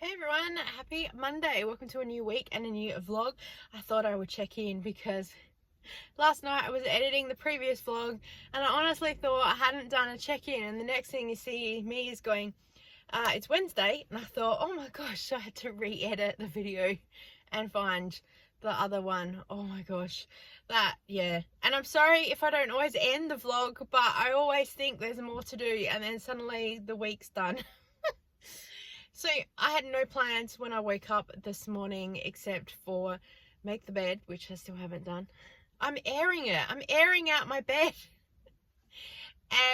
Hey everyone, happy Monday. Welcome to a new week and a new vlog. I thought I would check in because last night I was editing the previous vlog and I honestly thought I hadn't done a check-in, and the next thing you see me is going, it's Wednesday, and I thought, oh my gosh, I had to re-edit the video and find the other one. Oh my gosh, yeah. And I'm sorry if I don't always end the vlog, but I always think there's more to do and then suddenly the week's done. So I had no plans when I woke up this morning except for make the bed, which I still haven't done. I'm airing it. I'm airing out my bed.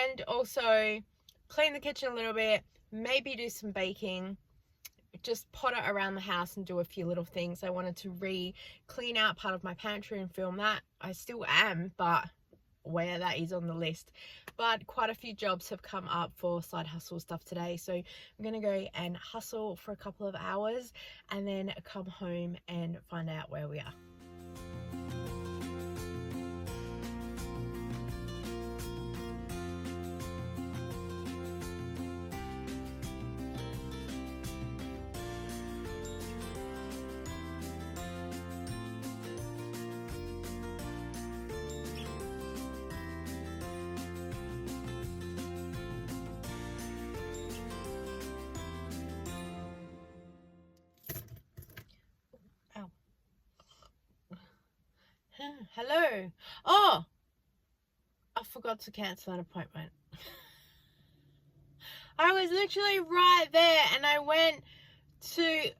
And also clean the kitchen a little bit, maybe do some baking, just potter around the house and do a few little things. I wanted to clean out part of my pantry and film that. I still am, but where that is on the list. But quite a few jobs have come up for side hustle stuff today, so I'm gonna go and hustle for a couple of hours and then come home and find out where we are. Hello. Oh, I forgot to cancel an appointment. I was literally right there and I went to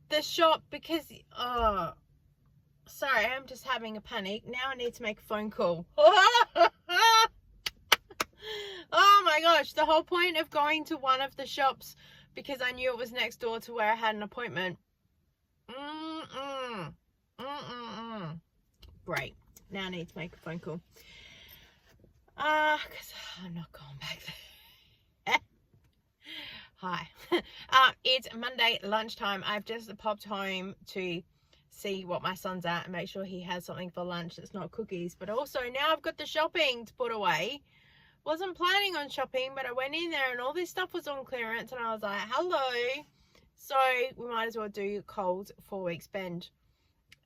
the shop because, sorry, I'm just having a panic. Now I need to make a phone call. Oh my gosh, the whole point of going to one of the shops because I knew it was next door to where I had an appointment. Great. Now I need to make a phone call. Because I'm not going back there. Hi. It's Monday lunchtime. I've just popped home to see what my son's at and make sure he has something for lunch that's not cookies. But also now I've got the shopping to put away. Wasn't planning on shopping, but I went in there and all this stuff was on clearance and I was like, hello. So we might as well do Coles 4-week spend.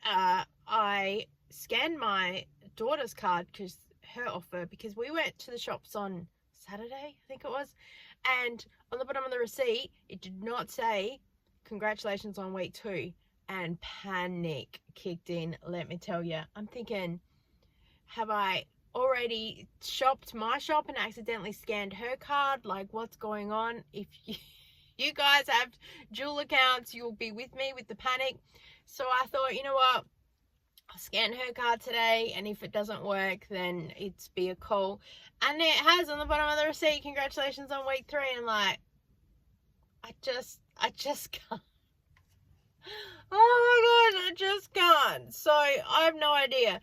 I scanned my daughter's card because her offer, because we went to the shops on Saturday, I think it was, and on the bottom of the receipt it did not say congratulations on week 2, and panic kicked in. Let me tell you, I'm thinking, have I already shopped my shop and accidentally scanned her card? Like, what's going on? If you guys have dual accounts, you'll be with me with the panic. So I thought, you know what, I'll scan her card today, and if it doesn't work, then it's be a call. And it has on the bottom of the receipt, congratulations on week 3. And like, I just can't. Oh my gosh, I just can't. So I have no idea.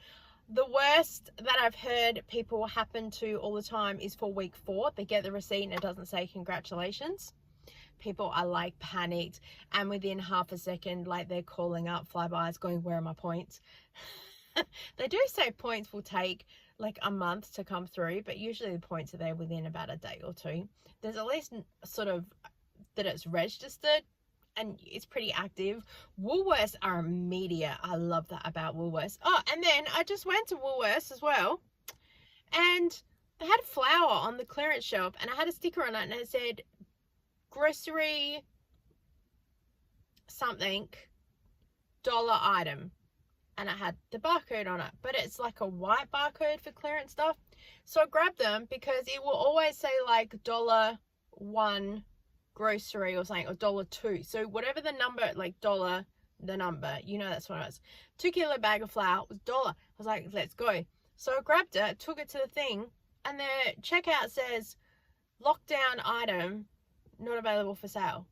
The worst that I've heard people happen to all the time is for week 4. They get the receipt and it doesn't say congratulations. People are like panicked, and within half a second, like, they're calling up flybys going, where are my points? They do say points will take like a month to come through, but usually the points are there within about a day or 2. There's at least sort of that it's registered and it's pretty active. Woolworths are immediate. I love that about Woolworths. Oh, and then I just went to Woolworths as well, and they had flour on the clearance shelf and I had a sticker on it and it said grocery something dollar item, and I had the barcode on it, but it's like a white barcode for clearance stuff. So I grabbed them because it will always say like $1 grocery or something, or $2. So whatever the number, like dollar, the number, you know, that's what it was. 2 kilo bag of flour was $1. I was like, let's go. So I grabbed it, took it to the thing, and the checkout says lockdown item not available for sale.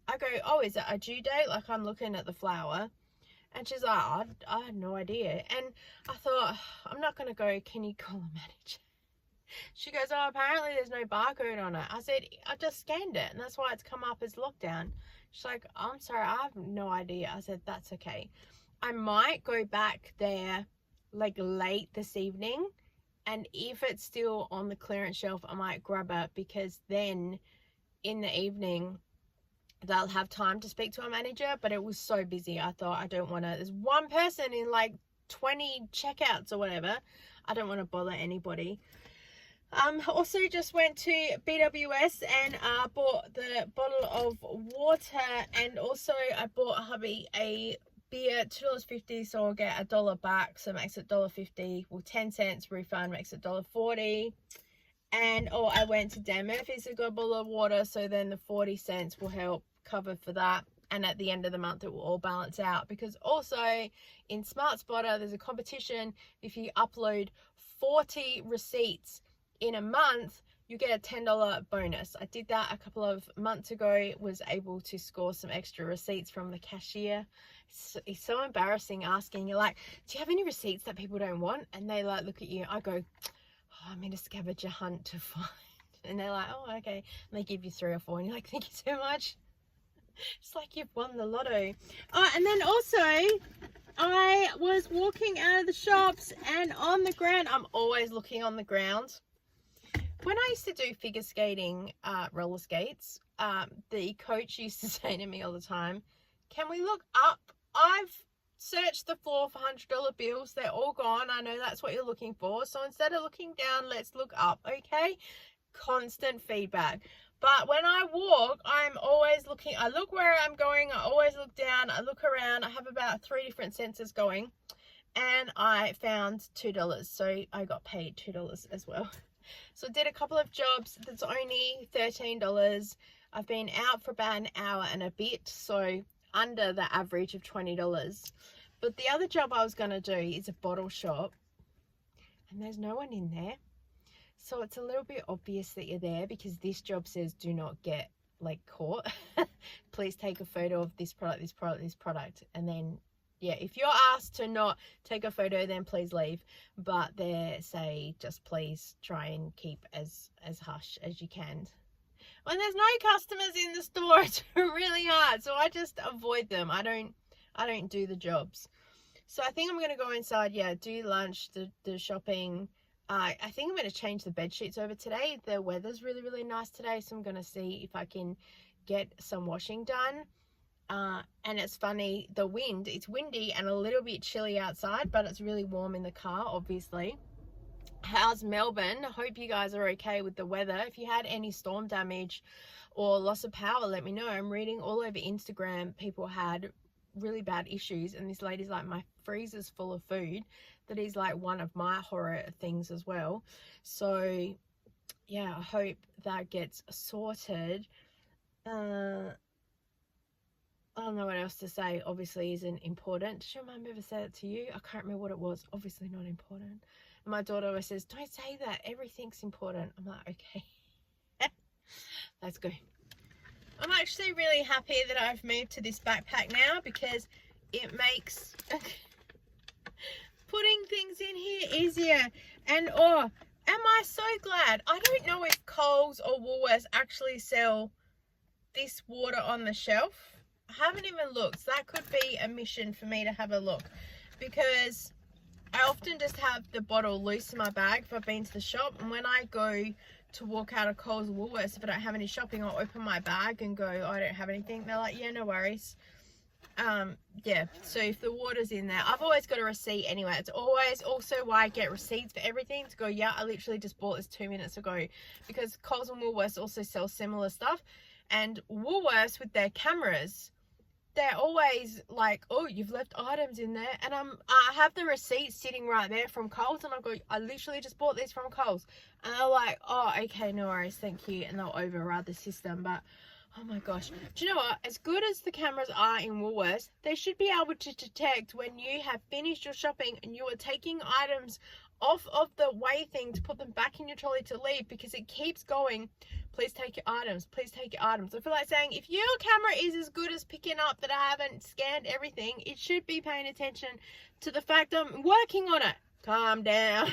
I go, oh, is it a due date? Like, I'm looking at the flour, and she's like, I had no idea. And I thought, I'm not gonna go, can you call a manager? She goes, oh, apparently there's no barcode on it. I said, I just scanned it and that's why it's come up as lockdown. She's like, I'm sorry, I have no idea. I said, that's okay. I might go back there like late this evening, and if it's still on the clearance shelf, I might grab it, because then in the evening they'll have time to speak to a manager, but it was so busy. I thought, I don't want to, there's one person in like 20 checkouts or whatever. I don't want to bother anybody. Also just went to BWS and bought the bottle of water, and also I bought hubby a beer, $2.50, so I'll get $1 back, so it makes it $1.50. Well, 10 cents refund makes it $1.40. And I went to Dan Murphy's and got a bottle of water, so then the 40 cents will help cover for that, and at the end of the month it will all balance out. Because also in SmartSpotter there's a competition. If you upload 40 receipts in a month, you get a $10 bonus. I did that a couple of months ago, was able to score some extra receipts from the cashier. It's so embarrassing asking, you're like, do you have any receipts that people don't want? And they like look at you. I go, oh, I'm in a scavenger hunt to find. And they're like, oh, okay. And they give you 3 or 4 and you're like, thank you so much. It's like you've won the lotto. Oh, and then also I was walking out of the shops, and on the ground, I'm always looking on the ground. When I used to do figure skating, roller skates, the coach used to say to me all the time, can we look up? I've searched the floor for $100 bills. They're all gone. I know that's what you're looking for. So instead of looking down, let's look up, okay? Constant feedback. But when I walk, I'm always looking. I look where I'm going. I always look down. I look around. I have about 3 different sensors going. And I found $2. So I got paid $2 as well. So I did a couple of jobs. That's only $13. I've been out for about an hour and a bit, so under the average of $20. But the other job I was going to do is a bottle shop, and there's no one in there. So it's a little bit obvious that you're there, because this job says do not get like caught. Please take a photo of this product, this product, this product, and then yeah, if you're asked to not take a photo, then please leave. But they say just please try and keep as hush as you can. When there's no customers in the store, it's really hard. So I just avoid them. I don't do the jobs. So I think I'm gonna go inside, yeah, do lunch, the shopping. I think I'm gonna change the bed sheets over today. The weather's really, really nice today, so I'm gonna see if I can get some washing done. And it's funny, the wind, it's windy and a little bit chilly outside, but it's really warm in the car, obviously. How's Melbourne? I hope you guys are okay with the weather. If you had any storm damage or loss of power, let me know. I'm reading all over Instagram, people had really bad issues, and this lady's like, my freezer's full of food. That is like one of my horror things as well. So yeah, I hope that gets sorted. I don't know what else to say. Obviously isn't important. Did your mum ever say that to you? I can't remember what it was. Obviously not important. And my daughter always says, don't say that. Everything's important. I'm like, okay. Let's go. I'm actually really happy that I've moved to this backpack now, because it makes putting things in here easier. And oh, am I so glad. I don't know if Coles or Woolworths actually sell this water on the shelf. I haven't even looked. So that could be a mission for me to have a look, because I often just have the bottle loose in my bag if I've been to the shop, and when I go to walk out of Coles or Woolworths, if I don't have any shopping, I'll open my bag and go, oh, I don't have anything. They're like, yeah, no worries. Yeah, so if the water's in there, I've always got a receipt anyway. It's always also why I get receipts for everything, to go, yeah, I literally just bought this 2 minutes ago, because Coles and Woolworths also sell similar stuff. And Woolworths, with their cameras, they're always like, oh, you've left items in there. And I have the receipt sitting right there from Coles, and I go, I literally just bought this from Coles. And they're like, oh, okay, no worries, thank you. And they'll override the system. But oh my gosh, do you know what? As good as the cameras are in Woolworths, they should be able to detect when you have finished your shopping and you are taking items off of the weigh thing to put them back in your trolley to leave, because it keeps going, please take your items, please take your items. I feel like saying, if your camera is as good as picking up that I haven't scanned everything, it should be paying attention to the fact I'm working on it. Calm down.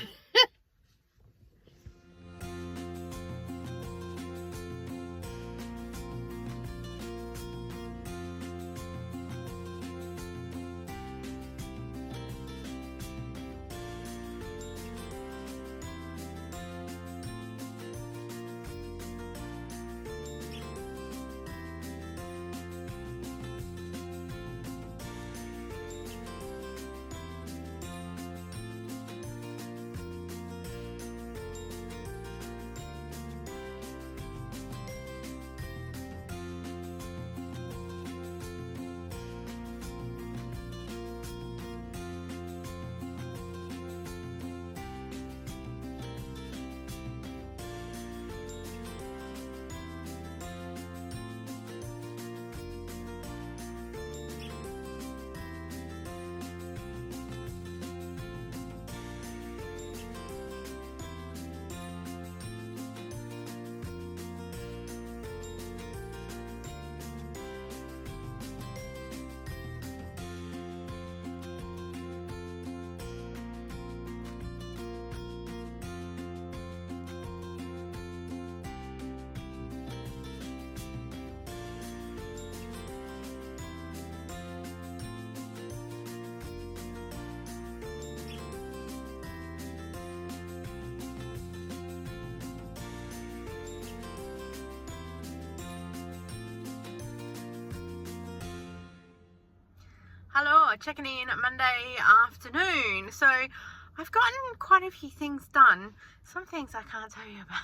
Hello, checking in Monday afternoon. So I've gotten quite a few things done. Some things I can't tell you about.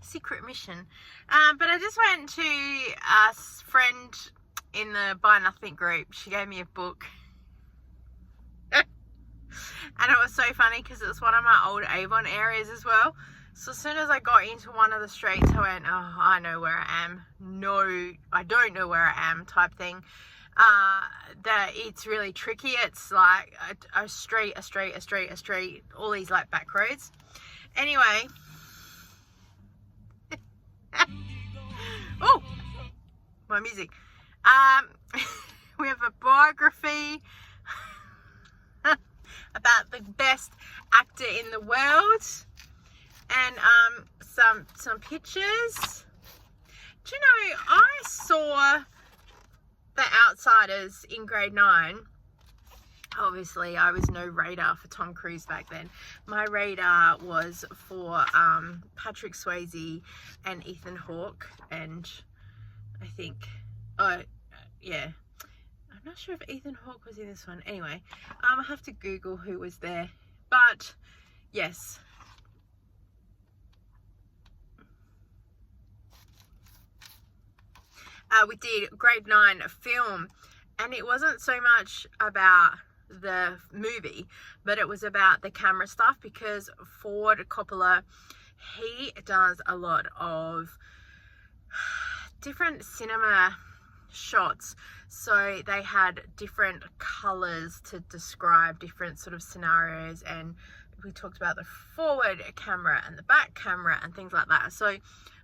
Secret mission. But I just went to a friend in the Buy Nothing group. She gave me a book. And it was so funny because it's one of my old Avon areas as well. So as soon as I got into one of the streets, I went, oh, I know where I am. No, I don't know where I am type thing. That it's really tricky. It's like a street, all these like back roads. Anyway. Oh, my music. We have a biography about the best actor in the world, and some pictures. Do you know, I saw The Outsiders in grade 9. Obviously I was no radar for Tom Cruise back then. My radar was for Patrick Swayze and Ethan Hawke, and I think yeah, I'm not sure if Ethan Hawke was in this one. Anyway, I have to Google who was there, but yes. We did grade 9 film, and it wasn't so much about the movie, but it was about the camera stuff, because Ford Coppola, he does a lot of different cinema shots, so they had different colors to describe different sort of scenarios, and we talked about the forward camera and the back camera and things like that. So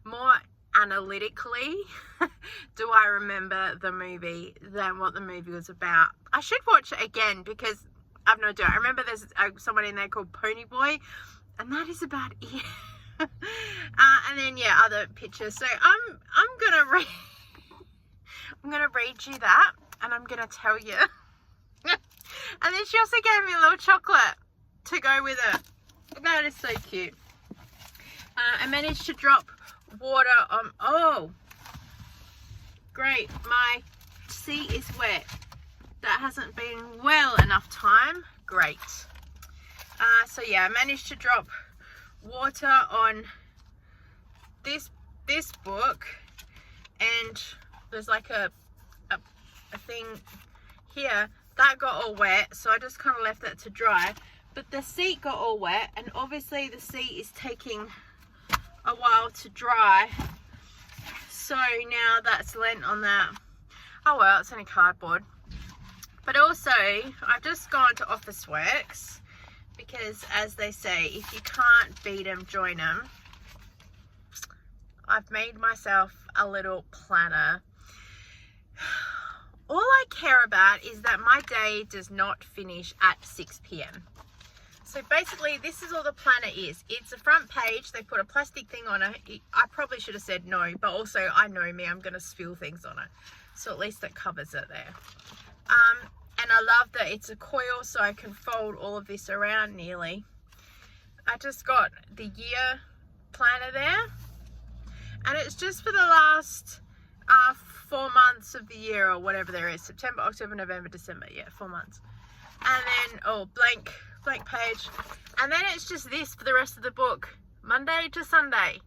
more analytically do I remember the movie than what the movie was about. I should watch it again because I've no idea. I remember there's someone in there called Pony Boy, and that is about it. And then yeah, other pictures. So I'm gonna read you that, and I'm gonna tell you. And then she also gave me a little chocolate to go with it. That is so cute. I managed to drop water on. Oh, great, my seat is wet. That hasn't been well enough time. Great. So yeah, I managed to drop water on this book, and there's like a thing here that got all wet, so I just kind of left that to dry. But the seat got all wet, and obviously the seat is taking a while to dry, so now that's lent on that. Oh well, it's only cardboard. But also I've just gone to Officeworks, because as they say, if you can't beat them, join them. I've made myself a little planner. All I care about is that my day does not finish at 6 p.m. So basically, this is all the planner is. It's a front page. They put a plastic thing on it. I probably should have said no, but also I know me, I'm going to spill things on it. So at least that covers it there. And I love that it's a coil, so I can fold all of this around nearly. I just got the year planner there. And it's just for the last 4 months of the year, or whatever there is. September, October, November, December. Yeah, 4 months. And then, oh, blank page, and then it's just this for the rest of the book, Monday to Sunday,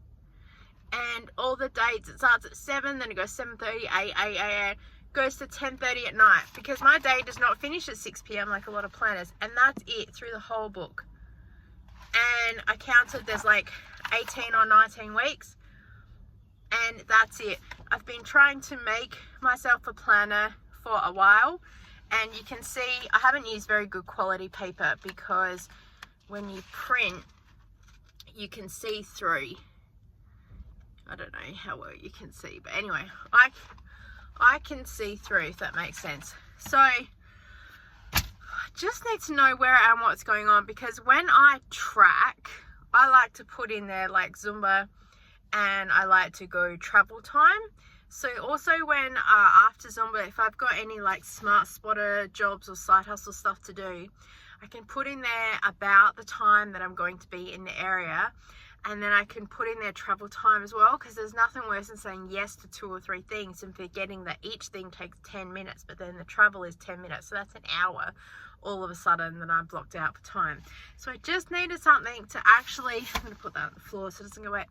and all the dates. It starts at 7, then it goes 7:30, 8, goes to 10:30 at night, because my day does not finish at 6 p.m. like a lot of planners, and that's it through the whole book. And I counted, there's like 18 or 19 weeks, and that's it. I've been trying to make myself a planner for a while. And you can see I haven't used very good quality paper, because when you print, you can see through. I don't know how well you can see, but anyway, I can see through, if that makes sense. So I just need to know where I am, what's going on, because when I track, I like to put in there like Zumba, and I like to go travel time. So also when after Zumba, if I've got any like SmartSpotter jobs or side hustle stuff to do, I can put in there about the time that I'm going to be in the area, And then I can put in their travel time as well, because there's nothing worse than saying yes to 2 or 3 things and forgetting that each thing takes 10 minutes, but then the travel is 10 minutes. So that's an hour all of a sudden that I blocked out for time. So I just needed something to actually, I'm going to put that on the floor so it doesn't go wet,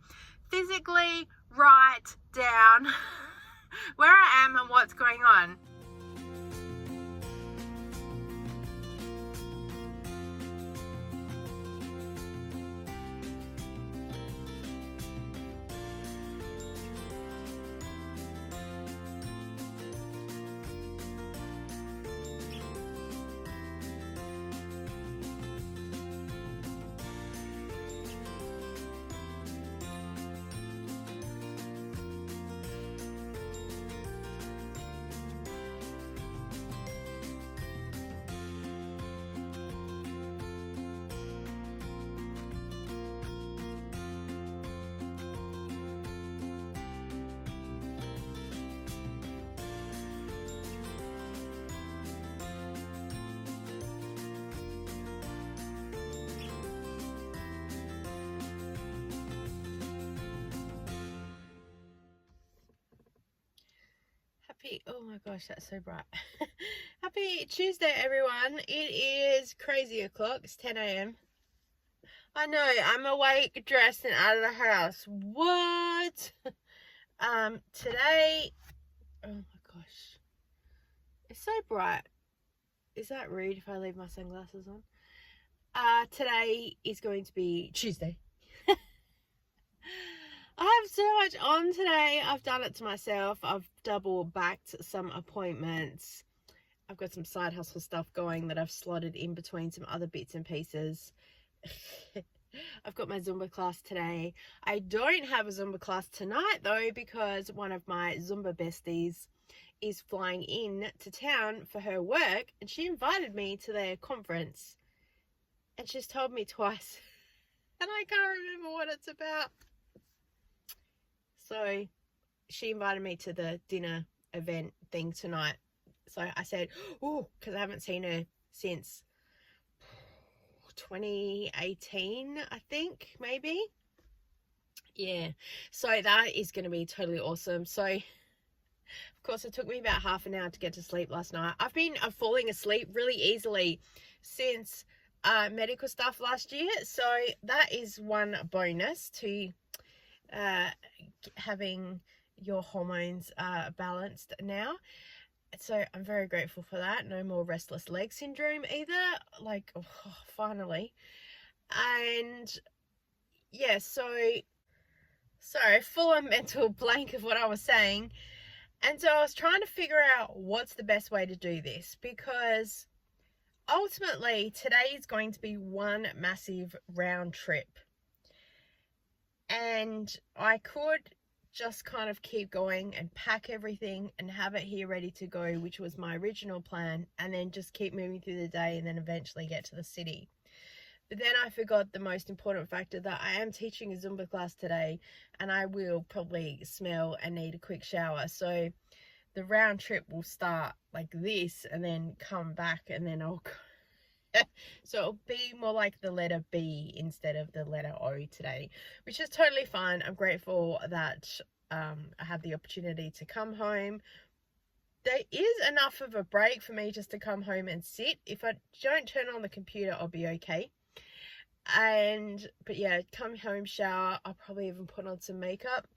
physically write down where I am and what's going on. Oh my gosh, that's so bright. Happy Tuesday, everyone. It is crazy o'clock. It's 10 a.m. I know, I'm awake, dressed, and out of the house. What? Today, oh my gosh, it's so bright. Is that rude if I leave my sunglasses on? Today is going to be Tuesday. I have so much on today. I've done it to myself. I've double backed some appointments. I've got some side hustle stuff going that I've slotted in between some other bits and pieces. I've got my Zumba class today. I don't have a Zumba class tonight though, because one of my Zumba besties is flying in to town for her work, and she invited me to their conference, and she's told me twice and I can't remember what it's about. So she invited me to the dinner event thing tonight. So I said, oh, because I haven't seen her since 2018, I think, maybe. Yeah. So that is going to be totally awesome. So, of course, it took me about half an hour to get to sleep last night. I've been falling asleep really easily since medical stuff last year. So that is one bonus to having your hormones balanced now. So I'm very grateful for that. No more restless leg syndrome either, like, oh, finally. And yeah, so sorry, full on mental blank of what I was saying. And so I was trying to figure out what's the best way to do this, because ultimately today is going to be one massive round trip. And I could just kind of keep going and pack everything and have it here ready to go, which was my original plan, and then just keep moving through the day and then eventually get to the city. But then I forgot the most important factor, that I am teaching a Zumba class today and I will probably smell and need a quick shower. So the round trip will start like this and then come back, and then I'll so it'll be more like the letter B instead of the letter O today, which is totally fine. I'm grateful that I had the opportunity to come home. There is enough of a break for me just to come home and sit. If I don't turn on the computer, I'll be okay. But yeah, come home, shower. I'll probably even put on some makeup.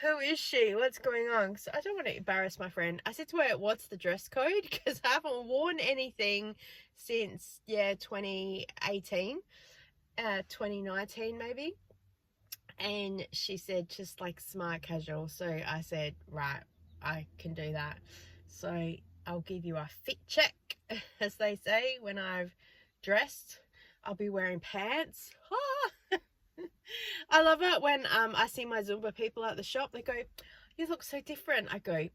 Who is she? What's going on? So I don't want to embarrass my friend. I said to her, what's the dress code? Because I haven't worn anything since, 2018, 2019 maybe. And she said, just like smart casual. So I said, right, I can do that. So I'll give you a fit check, as they say, when I've dressed. I'll be wearing pants. I love it when I see my Zumba people at the shop. They go, you look so different. I go,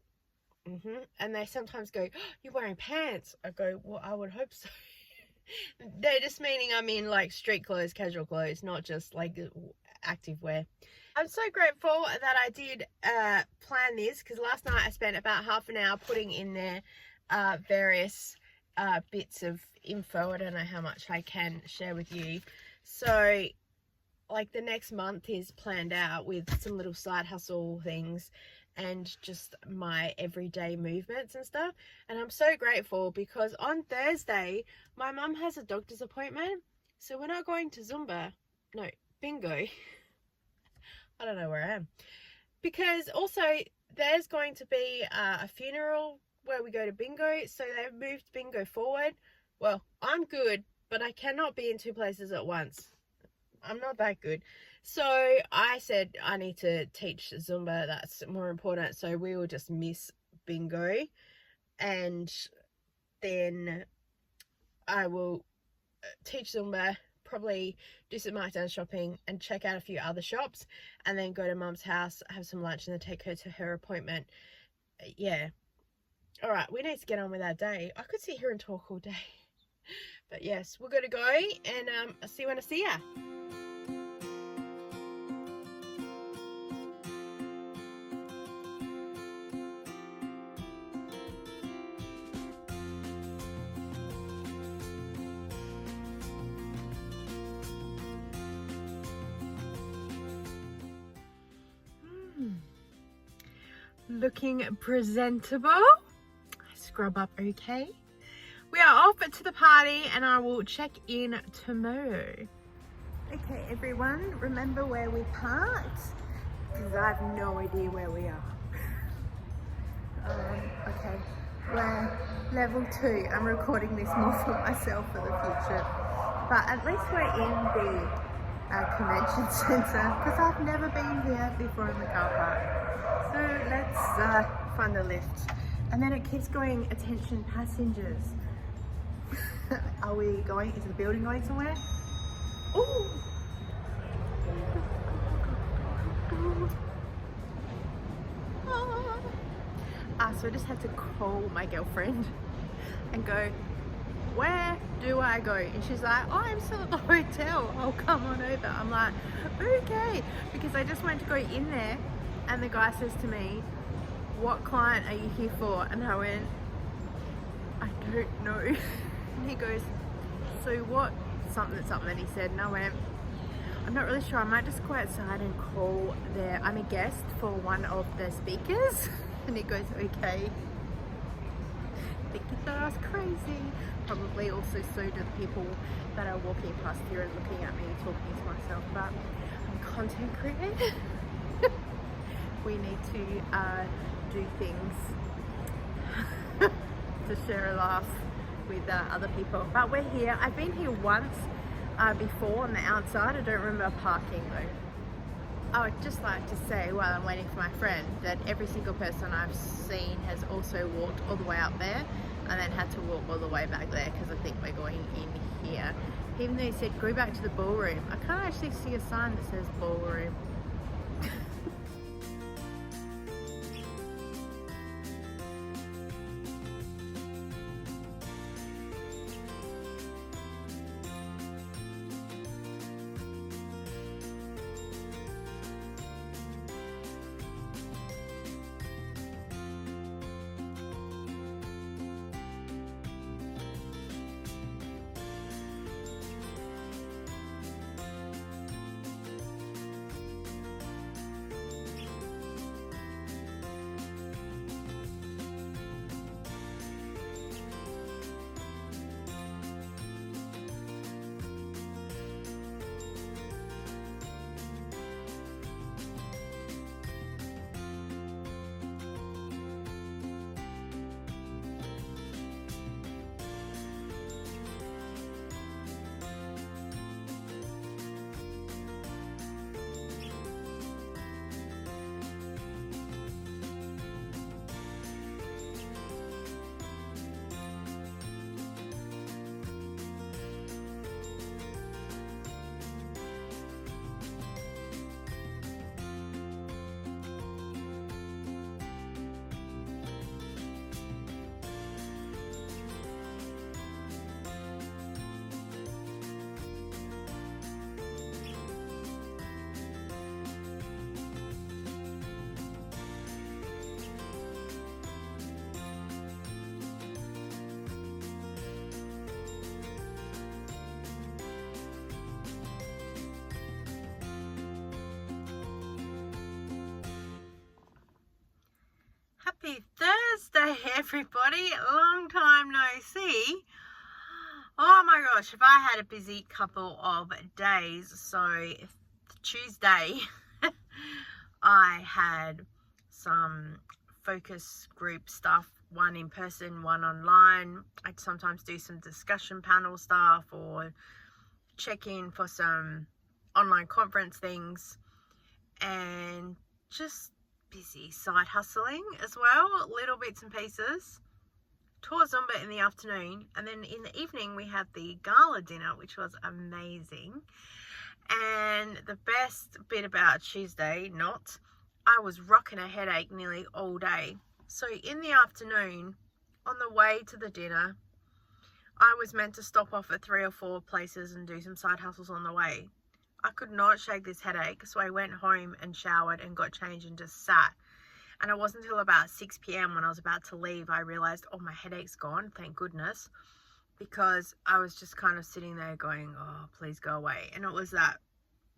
and they sometimes go, oh, you're wearing pants. I go, well, I would hope so. They're just meaning I'm in like street clothes, casual clothes, not just like active wear. I'm so grateful that I did plan this, because last night I spent about half an hour putting in there various bits of info. I don't know how much I can share with you. So like the next month is planned out with some little side hustle things and just my everyday movements and stuff. And I'm so grateful because on Thursday my mum has a doctor's appointment, so we're not going to Zumba, no, bingo. I don't know where I am, because also there's going to be a funeral where we go to bingo, so they've moved bingo forward. Well, I'm good, but I cannot be in two places at once. I'm not that good. So I said I need to teach Zumba, that's more important. So we will just miss bingo, and then I will teach Zumba, probably do some markdown shopping and check out a few other shops, and then go to mum's house, have some lunch, and then take her to her appointment. Yeah. All right, we need to get on with our day. I could sit here and talk all day. But yes, we're going to go, and I'll see you when I see ya. Looking presentable. Scrub up okay. We are off to the party, and I will check in tomorrow. Okay everyone, remember where we parked? Because I have no idea where we are. Okay, we're level 2. I'm recording this more for myself for the future, but at least we're in the convention centre, because I've never been here before in the car park. So let's find the lift. And then it keeps going, attention passengers. Are we going, is the building going somewhere? Ooh. So I just have to call my girlfriend and go, where do I go? And she's like, oh, I'm still at the hotel, I'll come on over. I'm like, okay, because I just went to go in there, and the guy says to me, what client are you here for? And I went, I don't know. And he goes, so what? Something, and he said, and I went, I'm not really sure, I might just go outside and call there. I'm a guest for one of the speakers. And he goes, okay. I think he thought I was crazy. Probably also so do the people that are walking past here and looking at me, talking to myself, but I'm a content creator. We need to do things to share a laugh with other people. But we're here. I've been here once before on the outside. I don't remember parking though. I would just like to say, while I'm waiting for my friend, that every single person I've seen has also walked all the way up there and then had to walk all the way back there, because I think we're going in here. Even though he said go back to the ballroom, I can't actually see a sign that says ballroom. Hey everybody, long time no see. Oh my gosh, have I had a busy couple of days. So Tuesday I had some focus group stuff, one in person, one online. I'd sometimes do some discussion panel stuff or check in for some online conference things, and just busy side hustling as well, little bits and pieces. Taught Zumba in the afternoon, and then in the evening we had the gala dinner, which was amazing. And the best bit about Tuesday, I was rocking a headache nearly all day. So in the afternoon, on the way to the dinner, I was meant to stop off at 3 or 4 places and do some side hustles on the way. I could not shake this headache, so I went home and showered and got changed and just sat. And it wasn't until about 6 p.m. when I was about to leave, I realized, oh, my headache's gone, thank goodness, because I was just kind of sitting there going, oh, please go away. And it was that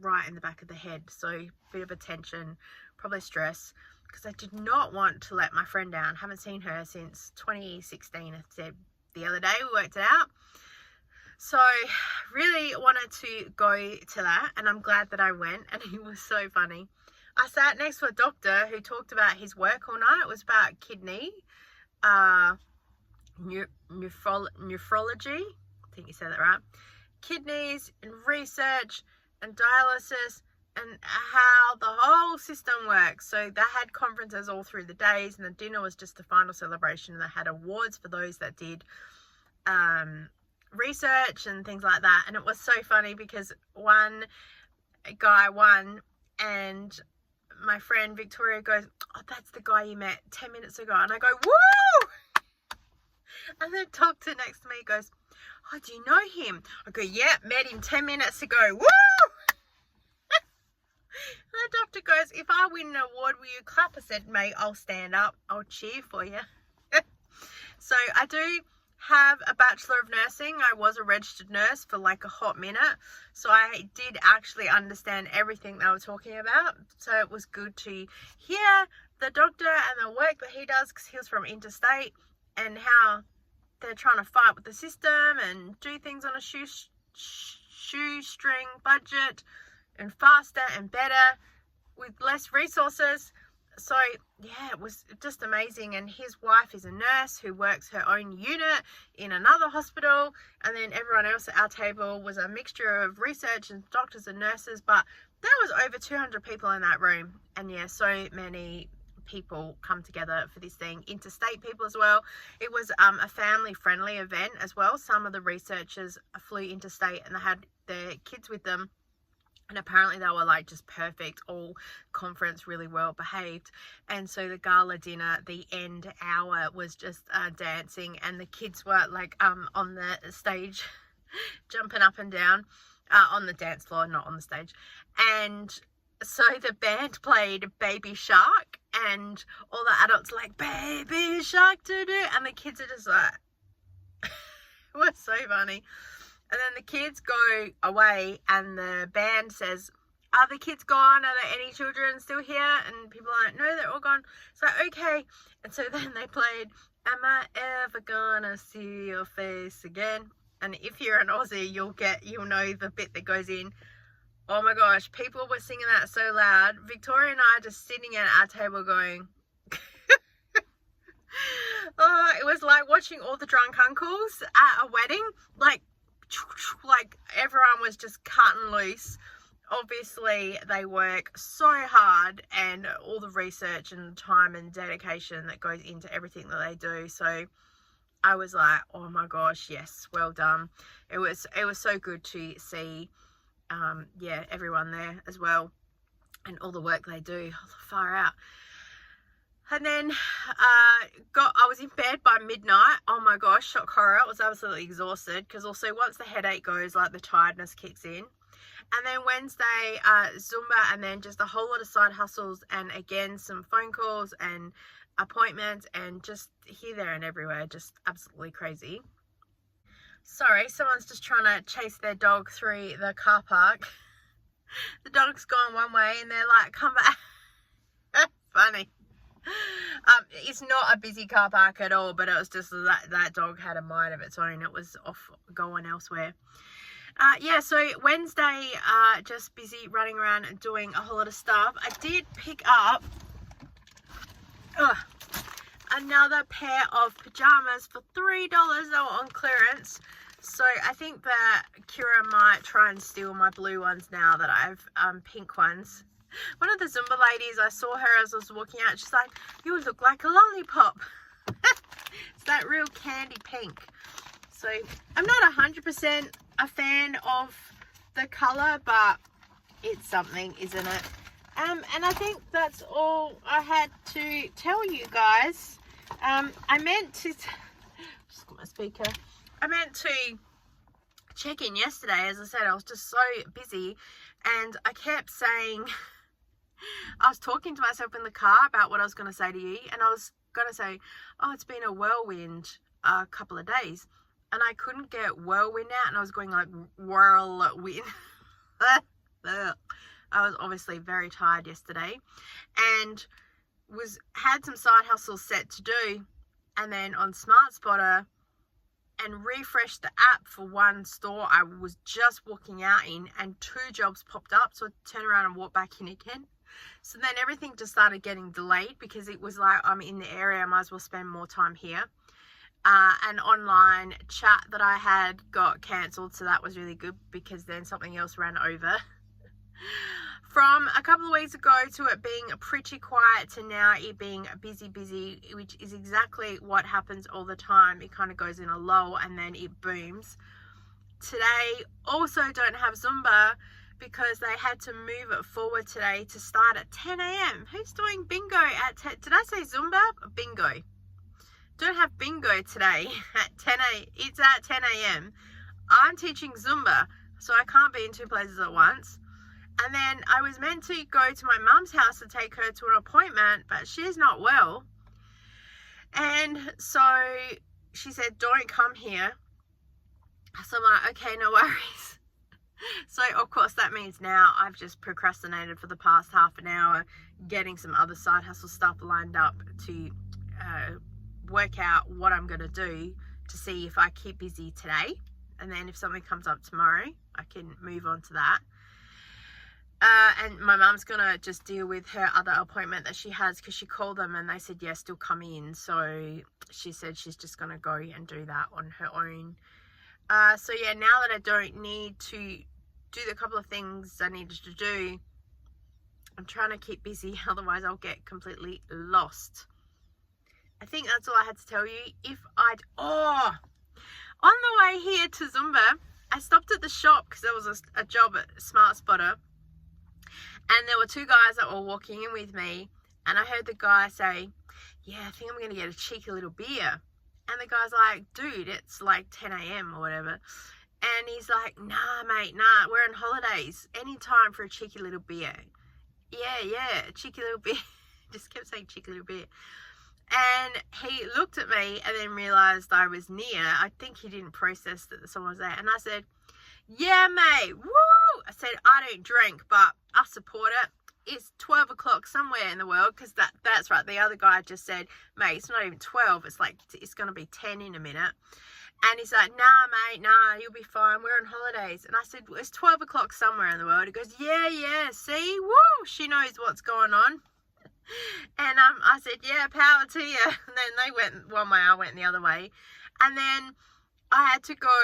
right in the back of the head. So a bit of a tension, probably stress, because I did not want to let my friend down. Haven't seen her since 2016. I said the other day, we worked it out. So really wanted to go to that, and I'm glad that I went, and it was so funny. I sat next to a doctor who talked about his work all night. It was about kidney, nephrology, I think you said that right, kidneys and research and dialysis and how the whole system works. So they had conferences all through the days, and the dinner was just the final celebration, and they had awards for those that did research and things like that. And it was so funny because one guy won, and my friend Victoria goes, oh, that's the guy you met 10 minutes ago. And I go, woo! And the doctor next to me goes, oh, do you know him? I go, yeah, met him 10 minutes ago. Woo! And the doctor goes, if I win an award, will you clap? I said, mate, I'll stand up. I'll cheer for you. So I do have a Bachelor of Nursing. I was a registered nurse for like a hot minute, so I did actually understand everything they were talking about. So it was good to hear the doctor and the work that he does, because he was from interstate, and how they're trying to fight with the system and do things on a shoestring budget and faster and better with less resources. So yeah, it was just amazing. And his wife is a nurse who works her own unit in another hospital, and then everyone else at our table was a mixture of research and doctors and nurses, but there was over 200 people in that room. And yeah, so many people come together for this thing, interstate people as well. It was a family friendly event as well. Some of the researchers flew interstate and they had their kids with them, and apparently they were like just perfect, all conference, really well behaved. And so the gala dinner, the end hour was just dancing, and the kids were like on the stage jumping up and down on the dance floor, not on the stage. And so the band played Baby Shark, and all the adults like, Baby Shark to do, and the kids are just like, it was so funny. And then the kids go away, and the band says, are the kids gone? Are there any children still here? And people are like, no, they're all gone. So, okay. And so then they played, am I ever gonna see your face again? And if you're an Aussie, you'll know the bit that goes in. Oh my gosh, people were singing that so loud. Victoria and I are just sitting at our table going, oh, it was like watching all the drunk uncles at a wedding. Like everyone was just cutting loose. Obviously they work so hard, and all the research and time and dedication that goes into everything that they do. So I was like, oh my gosh, yes, well done. It was so good to see yeah, everyone there as well, and all the work they do. Far out. And then I was in bed by midnight. Oh my gosh, shock horror. I was absolutely exhausted, because also once the headache goes, like the tiredness kicks in. And then Wednesday, Zumba, and then just a whole lot of side hustles, and again some phone calls and appointments, and just here, there and everywhere. Just absolutely crazy. Sorry, someone's just trying to chase their dog through the car park. The dog's gone one way and they're like, come back. Funny. It's not a busy car park at all, but it was just that dog had a mind of its own. It was off going elsewhere. Yeah, so Wednesday, just busy running around and doing a whole lot of stuff. I did pick up another pair of pajamas for $3. They were on clearance. So I think that Kira might try and steal my blue ones now that I have pink ones. One of the Zumba ladies, I saw her as I was walking out. She's like, "You look like a lollipop." It's that real candy pink. So I'm not 100% a fan of the colour, but it's something, isn't it? And I think that's all I had to tell you guys. I meant to just got my speaker. I meant to check in yesterday. As I said, I was just so busy, and I kept saying, I was talking to myself in the car about what I was going to say to you, and I was going to say, oh, it's been a whirlwind a couple of days, and I couldn't get whirlwind out, and I was going like whirlwind. I was obviously very tired yesterday, and had some side hustles set to do, and then on SmartSpotter, and refreshed the app for one store I was just walking out in, and 2 jobs popped up, so I turned around and walked back in again. So then everything just started getting delayed, because it was like, I'm in the area, I might as well spend more time here. An online chat that I had got cancelled, so that was really good, because then something else ran over. From a couple of weeks ago to it being pretty quiet to now it being busy, which is exactly what happens all the time. It kind of goes in a lull and then it booms. Today also don't have Zumba, because they had to move it forward today to start at 10 a.m. Who's doing bingo at 10? Did I say Zumba? Bingo. Don't have bingo today at 10 a.m. It's at 10 a.m. I'm teaching Zumba, so I can't be in 2 places at once. And then I was meant to go to my mum's house to take her to an appointment, but she's not well. And so she said, don't come here. So I'm like, okay, no worries. So, of course, that means now I've just procrastinated for the past half an hour, getting some other side hustle stuff lined up to work out what I'm going to do to see if I keep busy today. And then if something comes up tomorrow, I can move on to that. And my mum's going to just deal with her other appointment that she has, because she called them and they said, yes, still come in. So she said she's just going to go and do that on her own. So yeah, now that I don't need to do the couple of things I needed to do, I'm trying to keep busy, otherwise I'll get completely lost. I think that's all I had to tell you. On the way here to Zumba, I stopped at the shop because there was a job at SmartSpotter. And there were 2 guys that were walking in with me, and I heard the guy say, yeah, I think I'm going to get a cheeky little beer. And the guy's like, dude, it's like 10 a.m. or whatever. And he's like, nah, mate, nah, we're on holidays. Any time for a cheeky little beer. Yeah, cheeky little beer. Just kept saying cheeky little beer. And he looked at me and then realised I was near. I think he didn't process that someone was there. And I said, yeah, mate, woo! I said, I don't drink, but I support it. It's 12 o'clock somewhere in the world, because that's right. The other guy just said, mate, it's not even 12. It's like, it's going to be 10 in a minute. And he's like, nah, mate, nah, you'll be fine. We're on holidays. And I said, well, it's 12 o'clock somewhere in the world. He goes, yeah, see? Woo! She knows what's going on. And I said, yeah, power to you. And then they went one way, I went the other way. And then I had to go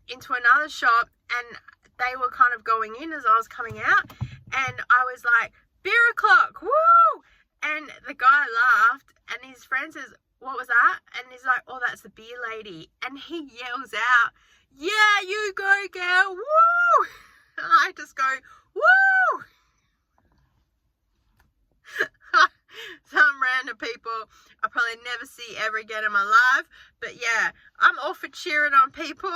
into another shop, and they were kind of going in as I was coming out, and I was like, beer o'clock, woo! And the guy laughed, and his friend says, what was that? And he's like, oh, that's the beer lady. And he yells out, yeah, you go, girl, woo! And I just go, woo! Some random people I'll probably never see ever again in my life, but yeah, I'm all for cheering on people.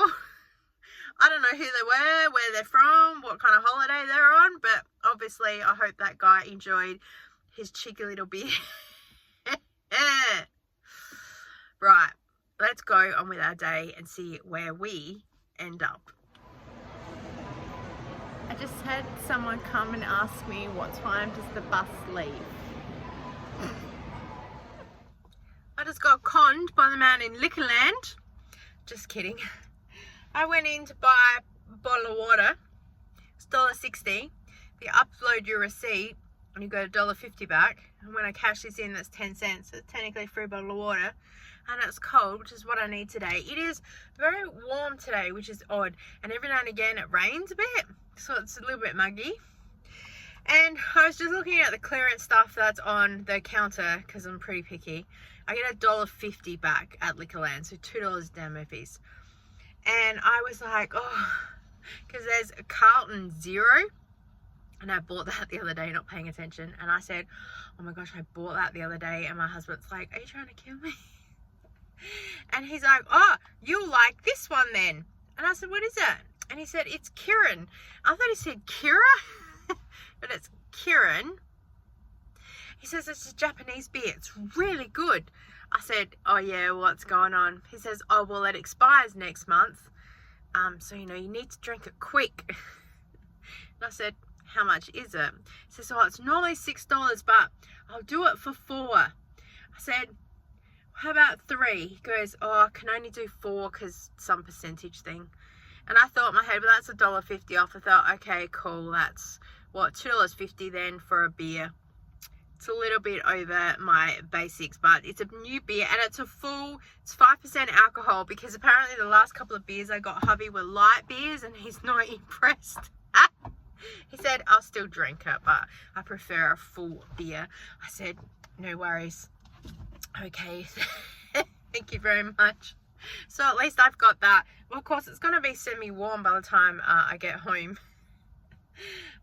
I don't know who they were, where they're from, what kind of holiday they're on, but obviously I hope that guy enjoyed his cheeky little beer. Right, let's go on with our day and see where we end up. I just had someone come and ask me what time does the bus leave. I just got conned by the man in Liquorland. Just kidding. I went in to buy a bottle of water. It's $1.60. You upload your receipt and you got $1.50 back. And when I cash this in, that's 10 cents. So it's technically free bottle of water. And it's cold, which is what I need today. It is very warm today, which is odd. And every now and again it rains a bit, so it's a little bit muggy. And I was just looking at the clearance stuff that's on the counter because I'm pretty picky. I get $1.50 back at Liquorland, so $2 Dan Murphy's. And I was like, oh, because there's a Carlton Zero. And I bought that the other day, not paying attention. And I said, oh my gosh, I bought that the other day. And my husband's like, are you trying to kill me? And he's like, oh, you'll like this one then. And I said, what is it? And he said, it's Kirin. I thought he said Kira, but it's Kirin. He says, it's a Japanese beer. It's really good. I said, oh yeah, what's going on? He says, oh, well, it expires next month. So, you know, you need to drink it quick. And I said, how much is it? He says, oh, it's normally $6, but I'll do it for $4. I said, how about 3? He goes, oh, I can only do 4 because some percentage thing. And I thought in my head, well, that's $1.50 off. I thought, okay, cool. That's what, $2.50 then for a beer. It's a little bit over my basics, but it's a new beer and it's it's 5% alcohol because apparently the last couple of beers I got hubby were light beers and he's not impressed. He said, I'll still drink it, but I prefer a full beer. I said, no worries. Okay, thank you very much. So at least I've got that. Well, of course, it's going to be semi-warm by the time I get home.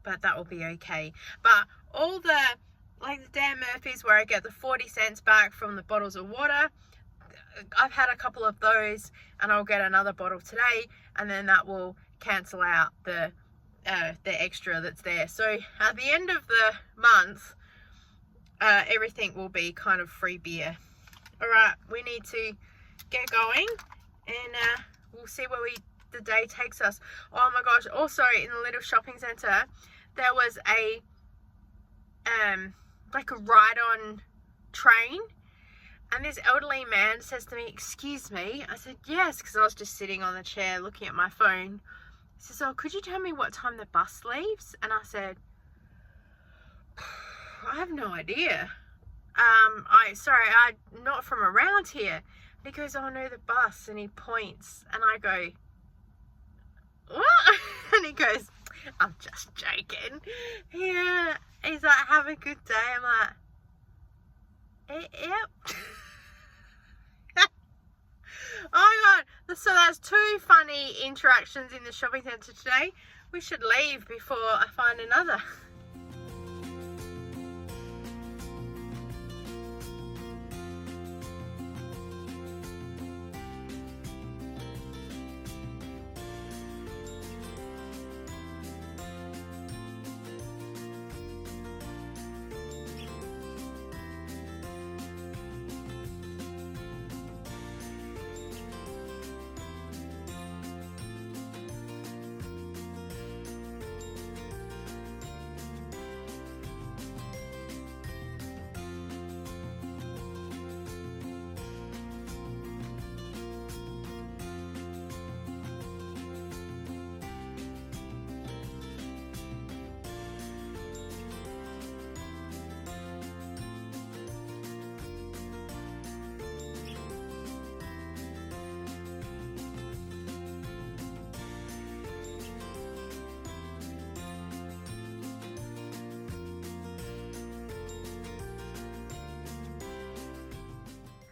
But that will be okay. But all the, like the Dan Murphy's where I get the 40 cents back from the bottles of water, I've had a couple of those and I'll get another bottle today. And then that will cancel out the extra that's there. So at the end of the month, everything will be kind of free beer. All right, we need to get going and we'll see where the day takes us. Oh my gosh, also in the little shopping centre there was a like a ride-on train, and this elderly man says to me, excuse me. I said yes, because I was just sitting on the chair looking at my phone. He says, oh, could you tell me what time the bus leaves? And I said, I have no idea. I'm not from around here. And he goes, oh no, the bus. And he points and I go, what? And he goes, I'm just joking. Yeah. He's like, have a good day. I'm like, yep. Oh my god. So that's 2 funny interactions in the shopping centre today. We should leave before I find another.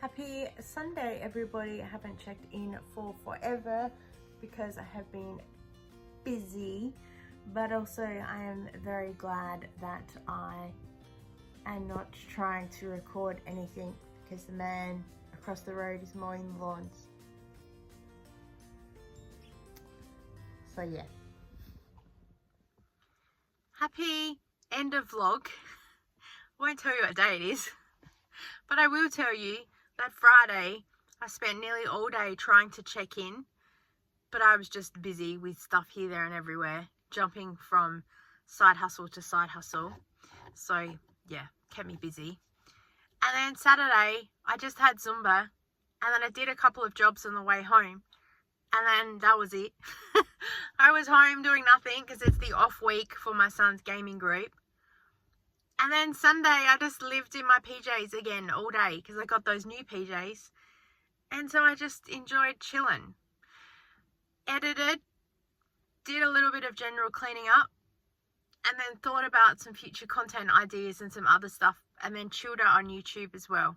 Happy Sunday, everybody. I haven't checked in for forever because I have been busy, but also I am very glad that I am not trying to record anything because the man across the road is mowing the lawns. So yeah. Happy end of vlog. I won't tell you what day it is, but I will tell you that Friday I spent nearly all day trying to check in, but I was just busy with stuff here, there and everywhere, jumping from side hustle to side hustle. So yeah, kept me busy. And then Saturday, I just had Zumba. And then I did a couple of jobs on the way home. And then that was it. I was home doing nothing because it's the off week for my son's gaming group. And then Sunday, I just lived in my PJs again all day because I got those new PJs. And so I just enjoyed chilling. Edited, did a little bit of general cleaning up, and then thought about some future content ideas and some other stuff, and then chilled out on YouTube as well.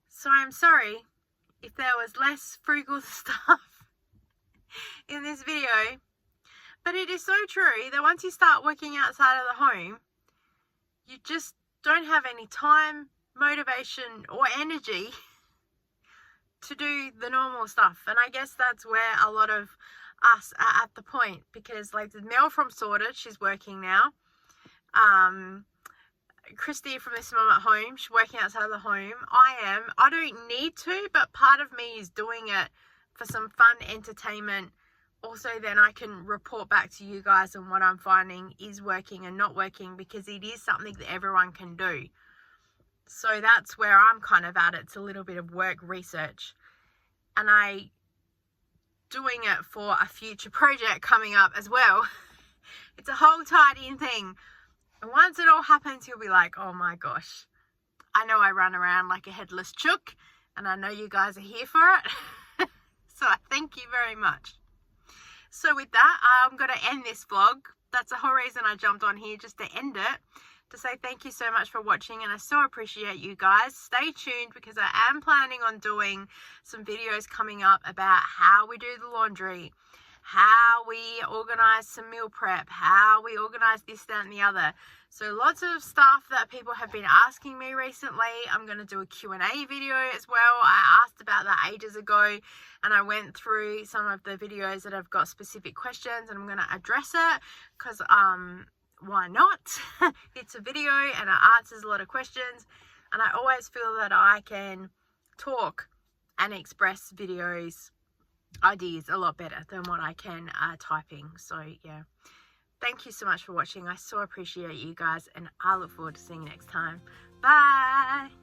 So I'm sorry if there was less frugal stuff in this video, but it is so true that once you start working outside of the home, you just don't have any time, motivation, or energy to do the normal stuff. And I guess that's where a lot of us are at the point, because like the Mel from Sorted, she's working now. Christy from This Mum at Home, she's working outside of the home. I don't need to, but part of me is doing it for some fun entertainment. Also, then I can report back to you guys on what I'm finding is working and not working, because it is something that everyone can do. So that's where I'm kind of at. It's a little bit of work research, and I doing it for a future project coming up as well. It's a whole tidying thing. And once it all happens, you'll be like, oh my gosh, I know I run around like a headless chook, and I know you guys are here for it. So I thank you very much. So with that, I'm going to end this vlog. That's the whole reason I jumped on here, just to end it, to say thank you so much for watching, and I so appreciate you guys. Stay tuned, because I am planning on doing some videos coming up about how we do the laundry, how we organize some meal prep, how we organize this, that, and the other. So lots of stuff that people have been asking me recently. I'm going to do a Q&A video as well. I asked about that ages ago, and I went through some of the videos that have got specific questions, and I'm going to address it because why not? It's a video and it answers a lot of questions, and I always feel that I can talk and express videos ideas a lot better than what I can typing. So yeah, thank you so much for watching. I so appreciate you guys, and I look forward to seeing you next time. Bye.